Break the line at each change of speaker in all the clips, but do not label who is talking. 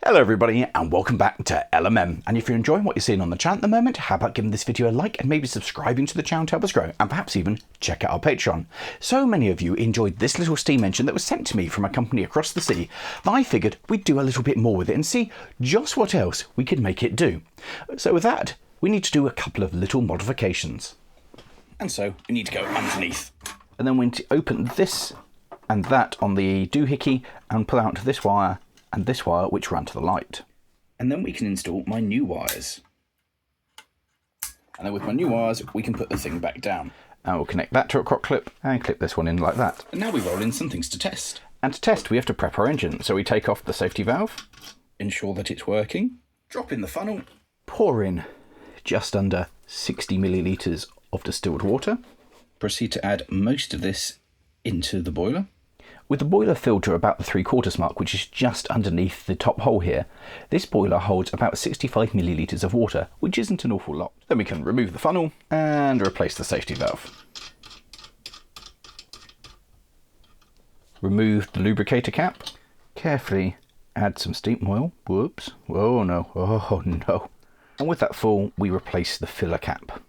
Hello everybody and welcome back to LMM, and if you're enjoying what you're seeing on the channel at the moment, how about giving this video a like and maybe subscribing to the channel to help us grow, and perhaps even check out our Patreon. So many of you enjoyed this little steam engine that was sent to me from a company across the sea, but I figured we'd do a little bit more with it and see just what else we could make it do. So with that, we need to do a couple of little modifications. And so we need to go underneath. And then we need to open this and that on the doohickey and pull out this wire and this wire which run to the light. And then we can install my new wires. And then with my new wires, we can put the thing back down. And we'll connect that to a crock clip and clip this one in like that. And now we roll in some things to test. And to test, we have to prep our engine. So we take off the safety valve, ensure that it's working, drop in the funnel, pour in just under 60 millilitres of distilled water. Proceed to add most of this into the boiler. With the boiler filled to about the 3/4 mark, which is just underneath the top hole here, this boiler holds about 65 millilitres of water, which isn't an awful lot. Then we can remove the funnel and replace the safety valve. Remove the lubricator cap. Carefully add some steam oil. Whoops. Oh no. Oh no. And with that full, we replace the filler cap.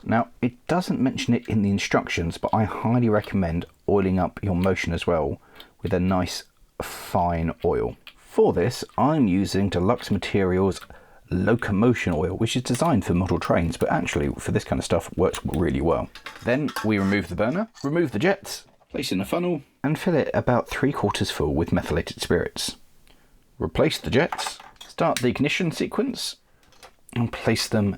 Now, it doesn't mention it in the instructions, but I highly recommend oiling up your motion as well with a nice fine oil. For this, I'm using Deluxe Materials Locomotion Oil, which is designed for model trains, but actually for this kind of stuff works really well. Then we remove the burner, remove the jets, place in a funnel, and fill it about 3/4 full with methylated spirits. Replace the jets, start the ignition sequence, and place them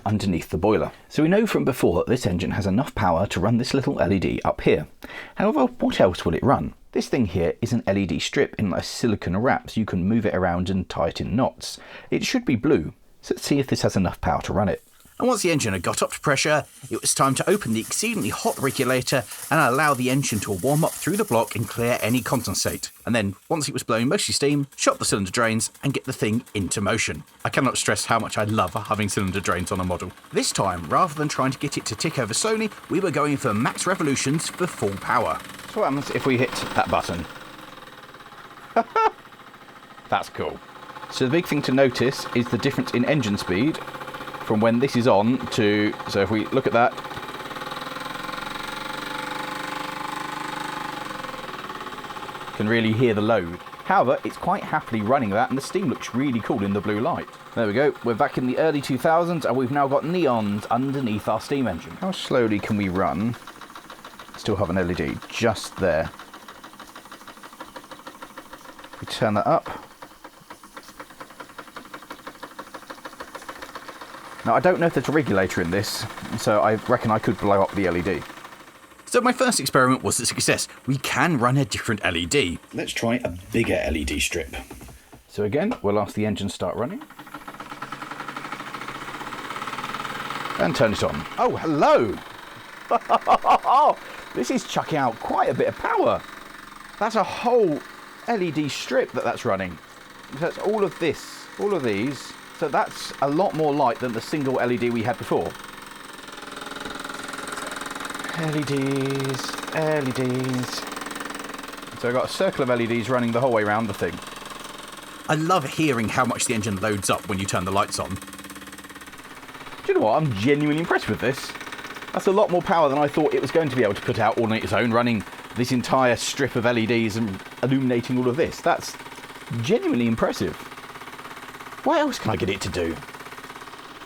underneath the boiler. So we know from before that this engine has enough power to run this little LED up here. However, what else will it run? This thing here is an LED strip in a silicone wrap, so you can move it around and tie it in knots. It should be blue, so let's see if this has enough power to run it. And once the engine had got up to pressure, it was time to open the exceedingly hot regulator and allow the engine to warm up through the block and clear any condensate. And then, once it was blowing mostly steam, shut the cylinder drains and get the thing into motion. I cannot stress how much I love having cylinder drains on a model. This time, rather than trying to get it to tick over slowly, we were going for max revolutions for full power. So what happens if we hit that button? That's cool. So the big thing to notice is the difference in engine speed from when this is on to, so if we look at that, can really hear the load. However, it's quite happily running that, and the steam looks really cool in the blue light. There we go, we're back in the early 2000s and we've now got neons underneath our steam engine. How slowly can we run? Still have an LED just there. We turn that up. Now, I don't know if there's a regulator in this, so I reckon I could blow up the LED. So my first experiment was a success. We can run a different LED. Let's try a bigger LED strip. So again, we'll ask the engine start running. And turn it on. Oh, hello! This is chucking out quite a bit of power. That's a whole LED strip that's running. That's all of this, all of these. So that's a lot more light than the single LED we had before. LEDs, LEDs. So I've got a circle of LEDs running the whole way around the thing. I love hearing how much the engine loads up when you turn the lights on. Do you know what? I'm genuinely impressed with this. That's a lot more power than I thought it was going to be able to put out all on its own, running this entire strip of LEDs and illuminating all of this. That's genuinely impressive. What else can I get it to do?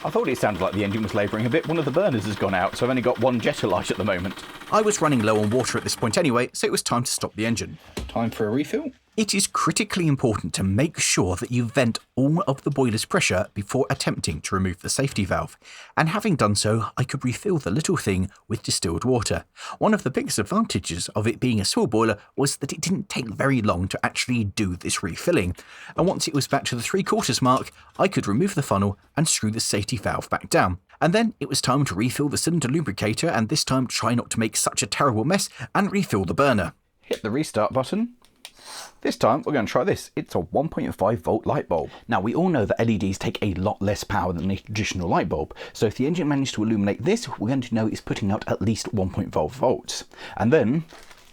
I thought it sounded like the engine was labouring a bit. One of the burners has gone out, so I've only got one Jetalight at the moment. I was running low on water at this point anyway, so it was time to stop the engine. Time for a refill. It is critically important to make sure that you vent all of the boiler's pressure before attempting to remove the safety valve. And having done so, I could refill the little thing with distilled water. One of the biggest advantages of it being a small boiler was that it didn't take very long to actually do this refilling. And once it was back to the 3/4 mark, I could remove the funnel and screw the safety valve back down. And then it was time to refill the cylinder lubricator, and this time try not to make such a terrible mess and refill the burner. Hit the restart button. This time we're going to try this. It's a 1.5 volt light bulb. Now we all know that LEDs take a lot less power than a traditional light bulb, so if the engine managed to illuminate this, we're going to know it's putting out at least 1.5 volts. And then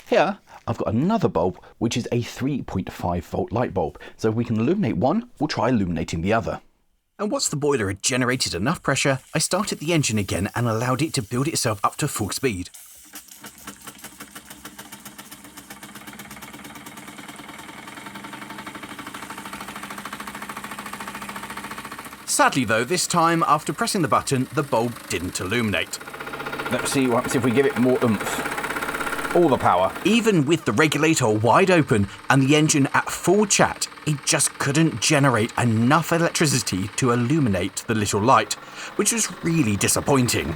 here I've got another bulb, which is a 3.5 volt light bulb. So if we can illuminate one, we'll try illuminating the other.
And once the boiler had generated enough pressure, I started the engine again and allowed it to build itself up to full speed. Sadly though, this time, after pressing the button, the bulb didn't illuminate.
Let's see what happens if we give it more oomph. All the power.
Even with the regulator wide open and the engine at full chat, it just couldn't generate enough electricity to illuminate the little light, which was really disappointing.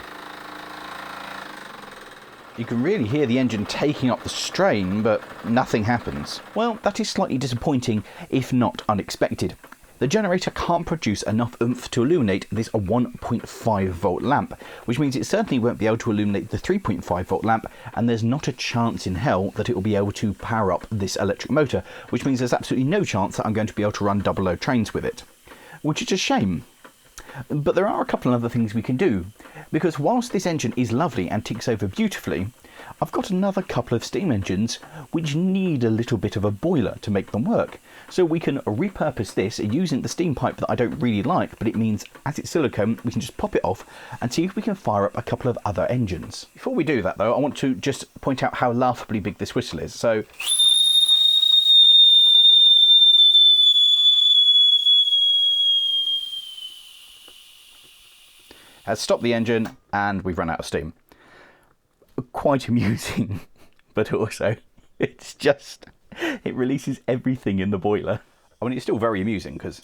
You can really hear the engine taking up the strain, but nothing happens. Well, that is slightly disappointing, if not unexpected. The generator can't produce enough oomph to illuminate this 1.5 volt lamp, which means it certainly won't be able to illuminate the 3.5 volt lamp, and there's not a chance in hell that it will be able to power up this electric motor, which means there's absolutely no chance that I'm going to be able to run double load trains with it, which is a shame. But there are a couple of other things we can do, because whilst this engine is lovely and ticks over beautifully, I've got another couple of steam engines which need a little bit of a boiler to make them work. So we can repurpose this using the steam pipe that I don't really like, but it means as it's silicone, we can just pop it off and see if we can fire up a couple of other engines. Before we do that though, I want to just point out how laughably big this whistle is. So has stopped the engine and we've run out of steam. Quite amusing, but also it's just, it releases everything in the boiler. I mean, it's still very amusing because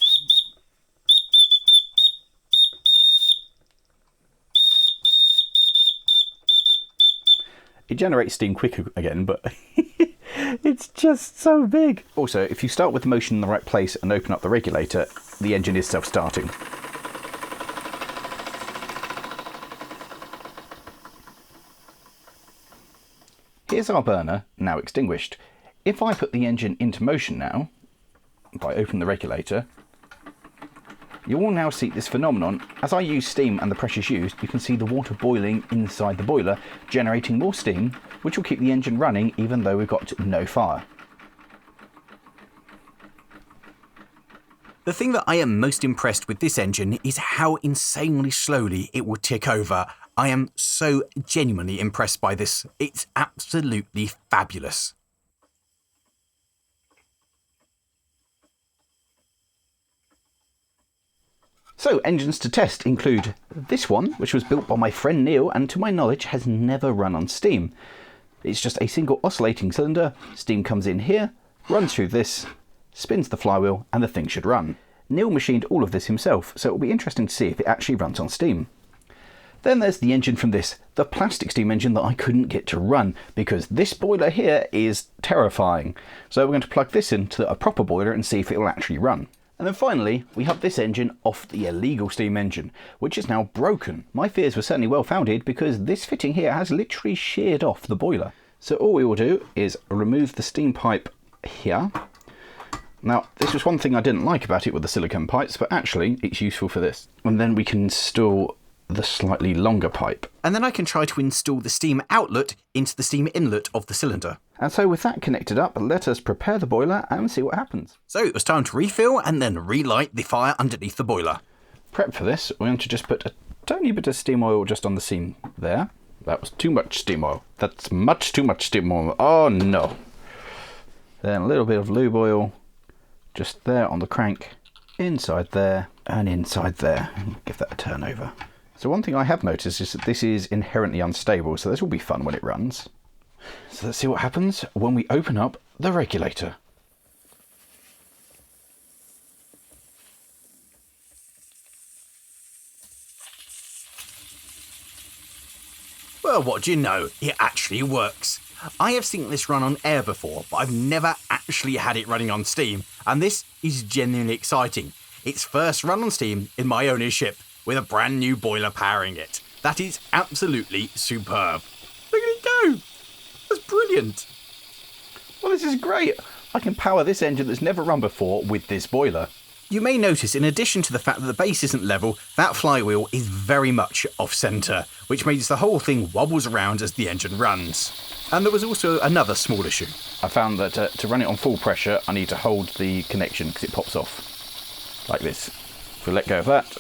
it generates steam quicker again, but it's just so big. Also, if you start with the motion in the right place and open up the regulator, the engine is self-starting. Here's our burner, now extinguished. If I put the engine into motion now, if I open the regulator, you will now see this phenomenon. As I use steam and the pressure's used, you can see the water boiling inside the boiler, generating more steam, which will keep the engine running even though we've got no fire.
The thing that I am most impressed with this engine is how insanely slowly it will tick over. I am so genuinely impressed by this. It's absolutely fabulous.
So, engines to test include this one, which was built by my friend Neil and to my knowledge has never run on steam. It's just a single oscillating cylinder, steam comes in here, runs through this, spins the flywheel and the thing should run. Neil machined all of this himself, so it will be interesting to see if it actually runs on steam. Then there's the engine from this, the plastic steam engine that I couldn't get to run because this boiler here is terrifying. So we're going to plug this into a proper boiler and see if it will actually run. And then finally, we have this engine off the illegal steam engine, which is now broken. My fears were certainly well founded because this fitting here has literally sheared off the boiler. So all we will do is remove the steam pipe here. Now, this was one thing I didn't like about it with the silicone pipes, but actually it's useful for this. And then we can install the slightly longer pipe.
And then I can try to install the steam outlet into the steam inlet of the cylinder.
And so with that connected up, let us prepare the boiler and see what happens.
So it was time to refill and then relight the fire underneath the boiler.
Prep for this, we're going to just put a tiny bit of steam oil just on the seam there. That was too much steam oil. That's much too much steam oil. Oh no. Then a little bit of lube oil just there on the crank, inside there and inside there. Give that a turn over. So one thing I have noticed is that this is inherently unstable, so this will be fun when it runs. So let's see what happens when we open up the regulator.
Well, what do you know? It actually works. I have seen this run on air before, but I've never actually had it running on steam, and this is genuinely exciting. It's first run on steam in my ownership, with a brand new boiler powering it. That is absolutely superb. Look at it go! That's brilliant.
Well, this is great. I can power this engine that's never run before with this boiler.
You may notice, in addition to the fact that the base isn't level, that flywheel is very much off-centre, which means the whole thing wobbles around as the engine runs. And there was also another small issue.
I found that to run it on full pressure, I need to hold the connection because it pops off, like this. If we let go of that,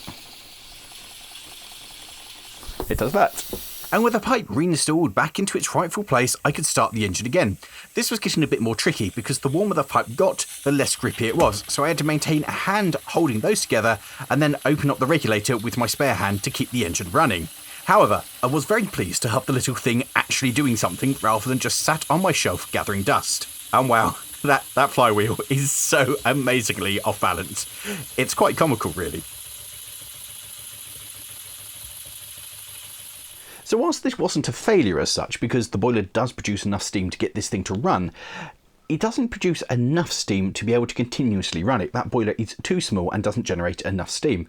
it does that.
And with the pipe reinstalled back into its rightful place, I could start the engine again. This was getting a bit more tricky because the warmer the pipe got, the less grippy it was, so I had to maintain a hand holding those together and then open up the regulator with my spare hand to keep the engine running. However, I was very pleased to have the little thing actually doing something rather than just sat on my shelf gathering dust. And wow, that flywheel is so amazingly off balance. It's quite comical, really.
So whilst this wasn't a failure as such, because the boiler does produce enough steam to get this thing to run, it doesn't produce enough steam to be able to continuously run it. That boiler is too small and doesn't generate enough steam.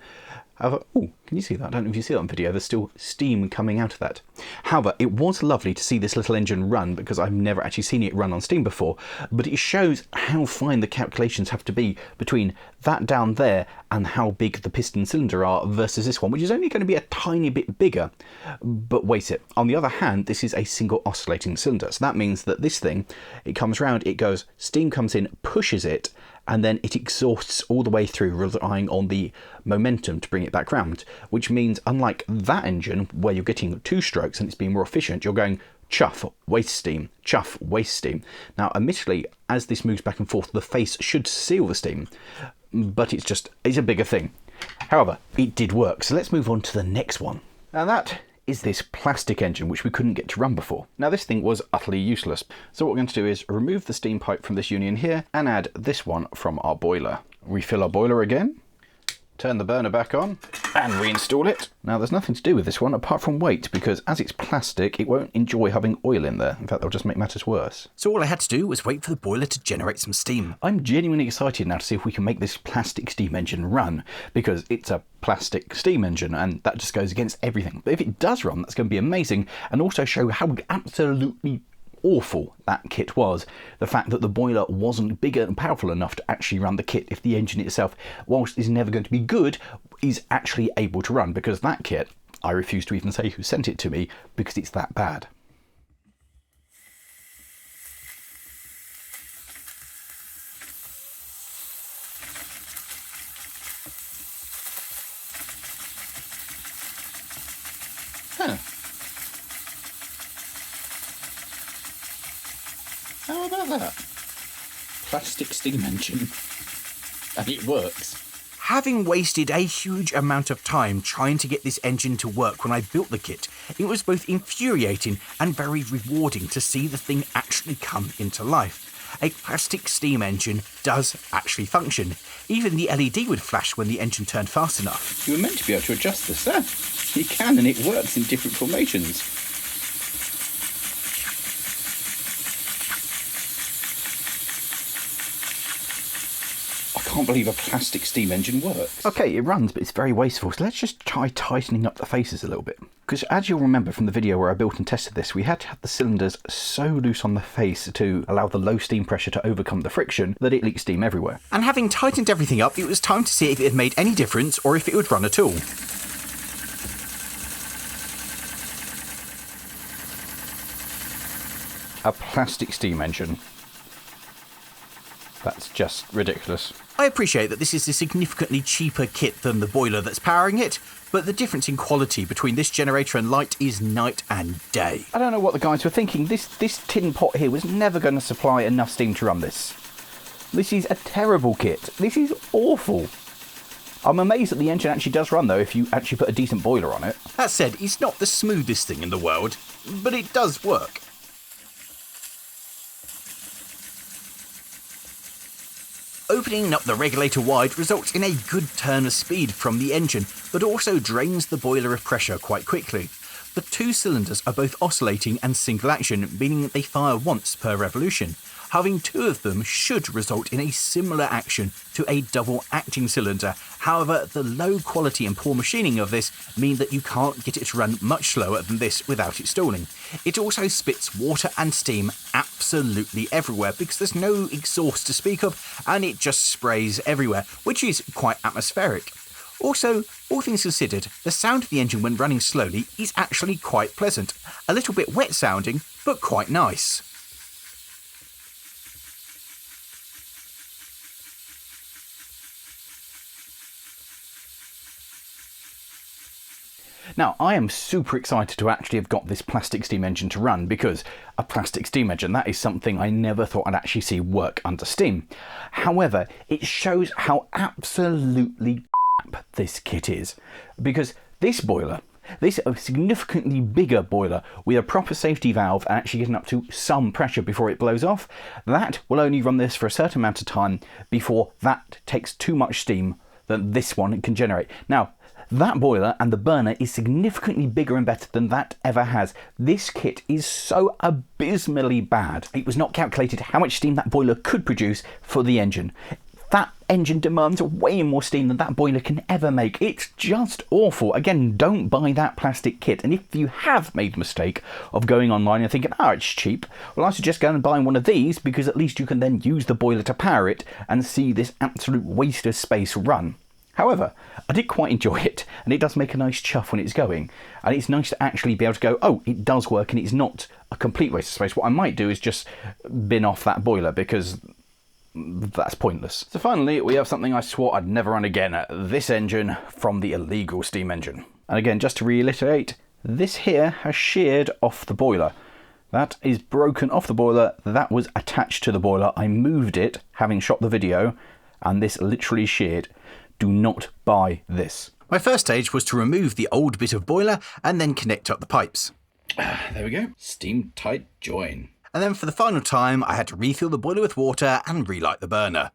However, oh, can you see that? I don't know if you see that on video. There's still steam coming out of that. However, it was lovely to see this little engine run because I've never actually seen it run on steam before. But it shows how fine the calculations have to be between that down there and how big the piston cylinder are versus this one, which is only going to be a tiny bit bigger. But wait it. On the other hand, this is a single oscillating cylinder. So that means that this thing, it comes round, it goes, steam comes in, pushes it, and then it exhausts all the way through, relying on the momentum to bring it back round, which means unlike that engine where you're getting 2 strokes and it's being more efficient, you're going chuff, waste steam, chuff, waste steam. Now, admittedly, as this moves back and forth, the face should seal the steam, but it's a bigger thing. However, it did work, so let's move on to the next one. And that is this plastic engine, which we couldn't get to run before. Now, this thing was utterly useless. So what we're going to do is remove the steam pipe from this union here and add this one from our boiler. Refill our boiler again, turn the burner back on and reinstall it. Now, there's nothing to do with this one apart from weight, because as it's plastic, it won't enjoy having oil in there. In fact, they'll just make matters worse.
So all I had to do was wait for the boiler to generate some steam.
I'm genuinely excited now to see if we can make this plastic steam engine run, because it's a plastic steam engine and that just goes against everything. But if it does run, that's going to be amazing, and also show how absolutely awful that kit was. The fact that the boiler wasn't bigger and powerful enough to actually run the kit if the engine itself, whilst is never going to be good, is actually able to run, because that kit, I refuse to even say who sent it to me because it's that bad. Huh. How about that? Plastic steam engine. And it works.
Having wasted a huge amount of time trying to get this engine to work when I built the kit, it was both infuriating and very rewarding to see the thing actually come into life. A plastic steam engine does actually function. Even the LED would flash when the engine turned fast enough.
You were meant to be able to adjust this, huh? You can, and it works in different formations. I can't believe a plastic steam engine works. Okay, it runs, but it's very wasteful, so let's just try tightening up the faces a little bit. Because as you'll remember from the video where I built and tested this, we had to have the cylinders so loose on the face to allow the low steam pressure to overcome the friction that it leaks steam everywhere.
And having tightened everything up, it was time to see if it had made any difference or if it would run at all.
A plastic steam engine. That's just ridiculous.
I appreciate that this is a significantly cheaper kit than the boiler that's powering it, but the difference in quality between this generator and light is night and day.
I don't know what the guys were thinking. This tin pot here was never going to supply enough steam to run this. This is a terrible kit. This is awful. I'm amazed that the engine actually does run, though, if you actually put a decent boiler on it.
That said, it's not the smoothest thing in the world, but it does work. Opening up the regulator wide results in a good turn of speed from the engine, but also drains the boiler of pressure quite quickly. The 2 cylinders are both oscillating and single action, meaning that they fire once per revolution. Having 2 of them should result in a similar action to a double acting cylinder, However, the low quality and poor machining of this mean that you can't get it to run much slower than this without it stalling. It also spits water and steam absolutely everywhere because there's no exhaust to speak of, and it just sprays everywhere, which is quite atmospheric. Also, all things considered, the sound of the engine when running slowly is actually quite pleasant. A little bit wet sounding, but quite nice.
Now, I am super excited to actually have got this plastic steam engine to run, because a plastic steam engine, that is something I never thought I'd actually see work under steam. However, it shows how absolutely crap this kit is, because this boiler, this significantly bigger boiler with a proper safety valve and actually getting up to some pressure before it blows off, that will only run this for a certain amount of time before that takes too much steam that this one can generate. Now, that boiler and the burner is significantly bigger and better than that ever has. This kit is so abysmally bad. It was not calculated how much steam that boiler could produce for the engine. That engine demands way more steam than that boiler can ever make. It's just awful. Again, don't buy that plastic kit. And if you have made the mistake of going online and thinking, oh, it's cheap, well, I suggest going and buying one of these, because at least you can then use the boiler to power it and see this absolute waste of space run. However, I did quite enjoy it, and it does make a nice chuff when it's going. And it's nice to actually be able to go, oh, it does work and it's not a complete waste of space. What I might do is just bin off that boiler, because that's pointless. So finally, we have something I swore I'd never run again. This engine from the illegal steam engine. And again, just to reiterate, this here has sheared off the boiler. That is broken off the boiler. That was attached to the boiler. I moved it, having shot the video, and this literally sheared. Do not buy this.
My first stage was to remove the old bit of boiler and then connect up the pipes.
There we go. Steam tight join.
And then for the final time, I had to refill the boiler with water and relight the burner.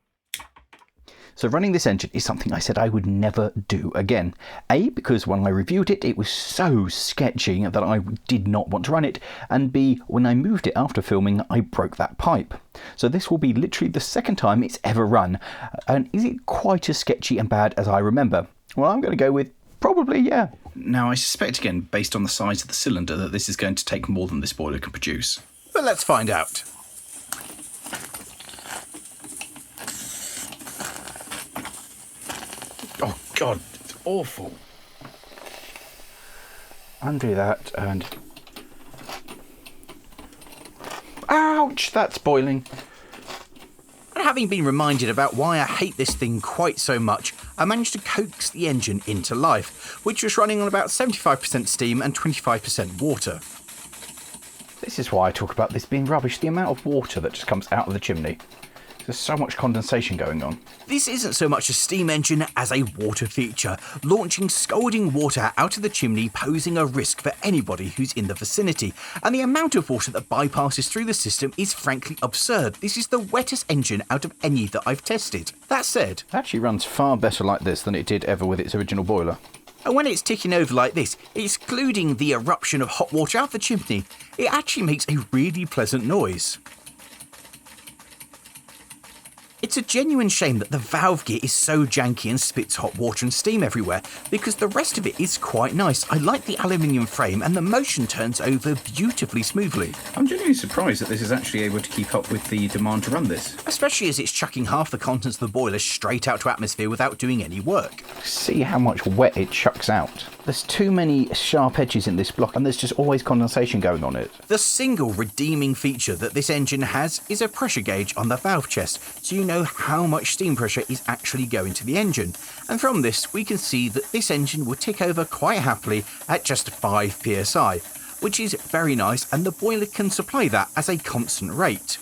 So running this engine is something I said I would never do again. A, because when I reviewed it, it was so sketchy that I did not want to run it. And B, when I moved it after filming, I broke that pipe. So this will be literally the second time it's ever run. And is it quite as sketchy and bad as I remember? Well, I'm going to go with probably, yeah. Now, I suspect, again, based on the size of the cylinder, that this is going to take more than this boiler can produce.
But let's find out.
Oh God, it's awful. Undo that and... Ouch, that's boiling.
And having been reminded about why I hate this thing quite so much, I managed to coax the engine into life, which was running on about 75% steam and 25% water.
This is why I talk about this being rubbish, the amount of water that just comes out of the chimney. There's so much condensation going on.
This isn't so much a steam engine as a water feature, launching scalding water out of the chimney, posing a risk for anybody who's in the vicinity. And the amount of water that bypasses through the system is frankly absurd. This is the wettest engine out of any that I've tested. That said,
It actually runs far better like this than it did ever with its original boiler.
and when it's ticking over like this, excluding the eruption of hot water out the chimney, it actually makes a really pleasant noise. It's a genuine shame that the valve gear is so janky and spits hot water and steam everywhere, because the rest of it is quite nice. I like the aluminium frame and the motion turns over beautifully smoothly.
I'm genuinely surprised that this is actually able to keep up with the demand to run this.
Especially as it's chucking half the contents of the boiler straight out to atmosphere without doing any work.
See how much wet it chucks out. There's too many sharp edges in this block, and there's just always condensation going on it.
The single redeeming feature that this engine has is a pressure gauge on the valve chest, so you know how much steam pressure is actually going to the engine. And from this, we can see that this engine will tick over quite happily at just 5 psi, which is very nice, and the boiler can supply that as a constant rate.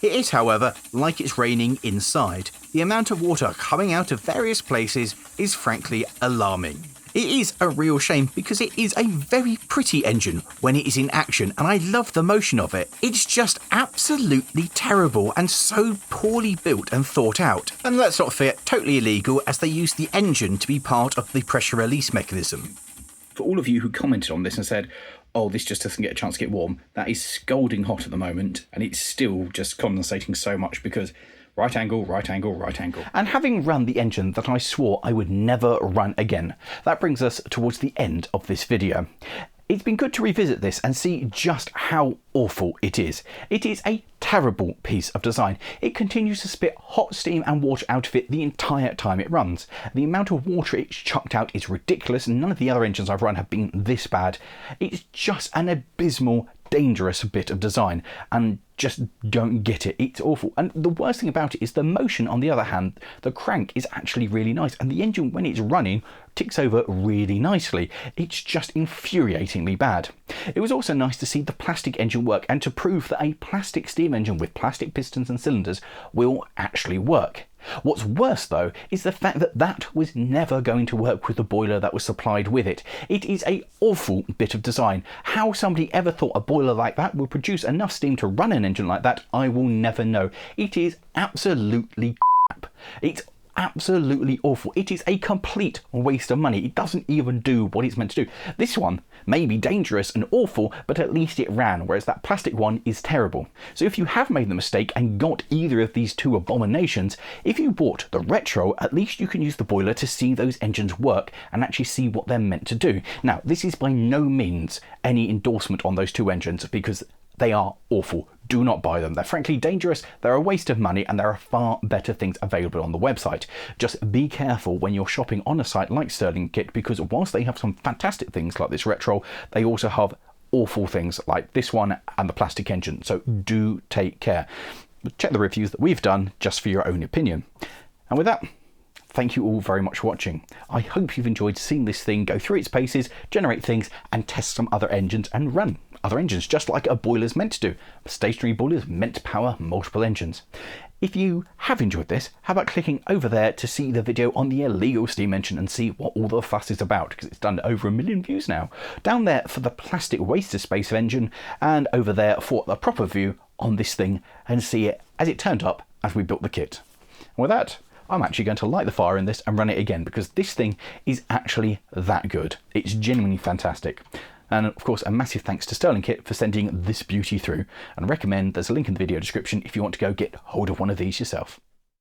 It is, however, like it's raining inside. The amount of water coming out of various places is frankly alarming. It is a real shame because it is a very pretty engine when it is in action, and I love the motion of it. It's just absolutely terrible and so poorly built and thought out. And let's not forget, totally illegal, as they use the engine to be part of the pressure release mechanism.
For all of you who commented on this and said, oh, this just doesn't get a chance to get warm, that is scalding hot at the moment, and it's still just condensating so much because right angle, right angle, right angle. And having run the engine that I swore I would never run again, that brings us towards the end of this video. It's been good to revisit this and see just how awful it is. It is a terrible piece of design. It continues to spit hot steam and water out of it the entire time it runs. The amount of water it's chucked out is ridiculous. None of the other engines I've run have been this bad. It's just an abysmal, dangerous bit of design, and just don't get it. It's awful. And the worst thing about it is the motion, on the other hand. The crank is actually really nice, and the engine, when it's running, ticks over really nicely. It's just infuriatingly bad. It was also nice to see the plastic engine work, and to prove that a plastic steam engine with plastic pistons and cylinders will actually work. What's worse though is the fact that that was never going to work with the boiler that was supplied with it. It is an awful bit of design. How somebody ever thought a boiler like that would produce enough steam to run an engine like that, I will never know. It is absolutely crap. It's absolutely awful. It is a complete waste of money. It doesn't even do what it's meant to do. This one may be dangerous and awful, but at least it ran, whereas that plastic one is terrible. So if you have made the mistake and got either of these two abominations, if you bought the Retrol, at least you can use the boiler to see those engines work and actually see what they're meant to do. Now, this is by no means any endorsement on those two engines, because they are awful. Do not buy them. They're frankly dangerous, they're a waste of money, and there are far better things available on the website. Just be careful when you're shopping on a site like Sterling Kit, because whilst they have some fantastic things like this Retrol, they also have awful things like this one and the plastic engine. So do take care. Check the reviews that we've done just for your own opinion. And with that, thank you all very much for watching. I hope you've enjoyed seeing this thing go through its paces, generate things, and test some other engines and run other engines, just like a boiler's meant to do. A stationary boiler is meant to power multiple engines. If you have enjoyed this, how about clicking over there to see the video on the illegal steam engine and see what all the fuss is about, because it's done over 1 million views now. Down there for the plastic waste of space engine, and over there for the proper view on this thing and see it as it turned up as we built the kit. And with that, I'm actually going to light the fire in this and run it again, because this thing is actually that good. It's genuinely fantastic. And of course, a massive thanks to Sterling Kit for sending this beauty through, and I recommend there's a link in the video description if you want to go get hold of one of these yourself.